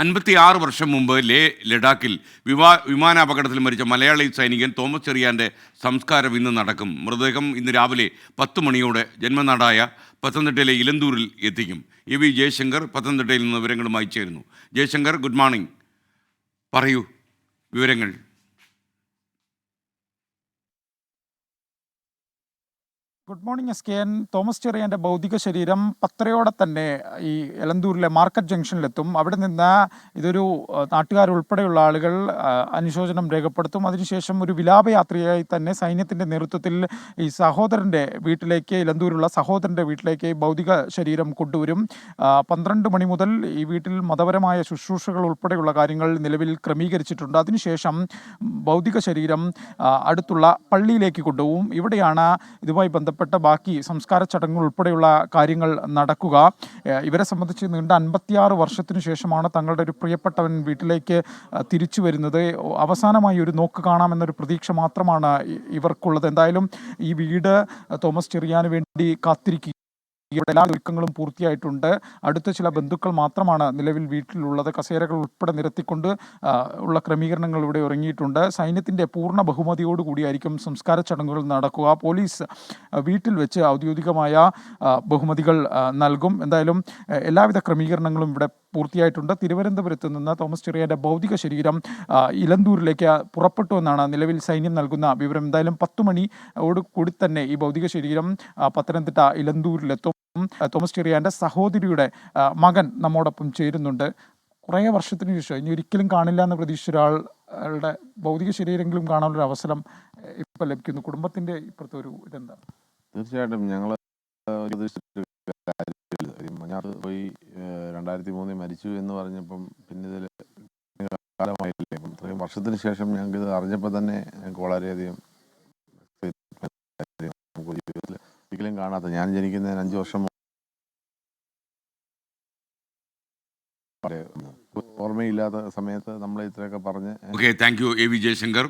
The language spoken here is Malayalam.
56 വർഷം മുമ്പ് ലഡാക്കിൽ വിമാനാപകടത്തിൽ മരിച്ച മലയാളി സൈനികൻ തോമസ് ചെറിയാൻ്റെ സംസ്കാരം ഇന്ന് നടക്കും. മൃതദേഹം ഇന്ന് രാവിലെ 10 മണിയോടെ ജന്മനാടായ പത്തനംതിട്ടയിലെ ഇലന്തൂരിൽ എത്തിക്കും. വി ജയശങ്കർ പത്തനംതിട്ടയിൽ നിന്ന് വിവരങ്ങളുമായി ചേരുന്നു. Jaishankar, good morning. പറയൂ വിവരങ്ങൾ. Good morning N. തോമസ് ചെറിയാൻ്റെ ഭൗതിക ശരീരം 10:30 തന്നെ ഈ എലന്തൂരിലെ മാർക്കറ്റ് ജംഗ്ഷനിലെത്തും. അവിടെ നിന്ന് ഇതൊരു നാട്ടുകാരുൾപ്പെടെയുള്ള ആളുകൾ അനുശോചനം രേഖപ്പെടുത്തും. അതിനുശേഷം ഒരു വിലാപയാത്രയായി തന്നെ സൈന്യത്തിൻ്റെ നേതൃത്വത്തിൽ ഈ സഹോദരൻ്റെ വീട്ടിലേക്ക്, എലന്തൂരുള്ള സഹോദരൻ്റെ വീട്ടിലേക്ക് ഭൗതിക ശരീരം കൊണ്ടുവരും. 12 മണി മുതൽ ഈ വീട്ടിൽ മതപരമായ ശുശ്രൂഷകൾ ഉൾപ്പെടെയുള്ള കാര്യങ്ങൾ നിലവിൽ ക്രമീകരിച്ചിട്ടുണ്ട്. അതിനുശേഷം ഭൗതിക ശരീരം അടുത്തുള്ള പള്ളിയിലേക്ക് കൊണ്ടുപോകും. ഇവിടെയാണ് ഇതുമായി ബന്ധപ്പെട്ട ബാക്കി സംസ്കാര ചടങ്ങുകൾ ഉൾപ്പെടെയുള്ള കാര്യങ്ങൾ നടക്കുക. ഇവരെ സംബന്ധിച്ച് നീണ്ട 56 വർഷത്തിനു ശേഷമാണ് തങ്ങളുടെ ഒരു പ്രിയപ്പെട്ടവൻ വീട്ടിലേക്ക് തിരിച്ചു വരുന്നത്. അവസാനമായി ഒരു നോക്ക് കാണാമെന്നൊരു പ്രതീക്ഷ മാത്രമാണ് ഇവർക്കുള്ളത്. എന്തായാലും ഈ വീട് തോമസ് ചെറിയാന് വേണ്ടി കാത്തിരിക്കുക. ഇവിടെ എല്ലാ ഒരുക്കങ്ങളും പൂർത്തിയായിട്ടുണ്ട്. അടുത്ത ചില ബന്ധുക്കൾ മാത്രമാണ് നിലവിൽ വീട്ടിലുള്ളത്. കസേരകൾ ഉൾപ്പെടെ നിരത്തിക്കൊണ്ട് ഉള്ള ക്രമീകരണങ്ങൾ ഇവിടെ ഒരുങ്ങിയിട്ടുണ്ട്. സൈന്യത്തിൻ്റെ പൂർണ്ണ ബഹുമതിയോടുകൂടിയായിരിക്കും സംസ്കാര ചടങ്ങുകൾ നടക്കുക. പോലീസ് വീട്ടിൽ വെച്ച് ഔദ്യോഗികമായ ബഹുമതികൾ നൽകും. എന്തായാലും എല്ലാവിധ ക്രമീകരണങ്ങളും ഇവിടെ പൂർത്തിയായിട്ടുണ്ട്. തിരുവനന്തപുരത്ത് നിന്ന് തോമസ് ചെറിയാൻ്റെ ഭൗതിക ശരീരം ഇലന്തൂരിലേക്ക് പുറപ്പെട്ടു എന്നാണ് നിലവിൽ സൈന്യം നൽകുന്ന വിവരം. എന്തായാലും 10 മണിയോട് കൂടി തന്നെ ഈ ഭൗതിക ശരീരം പത്തനംതിട്ട ഇലന്തൂരിലെത്തും. തോമസ് ചെറിയാൻ്റെ സഹോദരിയുടെ മകൻ നമ്മോടൊപ്പം ചേരുന്നുണ്ട്. കുറേ വർഷത്തിന് ശേഷം ഇനി ഒരിക്കലും കാണില്ല എന്ന് പ്രതീക്ഷിച്ച ഒരാളുടെ ഭൗതിക ശരീരമെങ്കിലും കാണാനൊരു അവസരം ഇപ്പം ലഭിക്കുന്നു. കുടുംബത്തിൻ്റെ ഇപ്പോഴത്തെ ഒരു ഇതെന്താ? തീർച്ചയായിട്ടും ഞങ്ങൾ മഞ്ഞാറ് പോയി 2003 മരിച്ചു എന്ന് പറഞ്ഞപ്പം പിന്നെ ഇതിൽ കാലമായില്ലേ, അപ്പം ഇത്രയും വർഷത്തിന് ശേഷം ഞങ്ങൾക്ക് ഇത് അറിഞ്ഞപ്പോൾ തന്നെ ഞങ്ങൾക്ക് വളരെയധികം ജീവിതത്തിൽ ഒരിക്കലും കാണാത്ത, ഞാൻ ജനിക്കുന്നതിന് 5 വർഷം ഓർമ്മയില്ലാത്ത സമയത്ത് നമ്മൾ ഇത്രയൊക്കെ പറഞ്ഞ്. Okay, thank you V Jaishankar.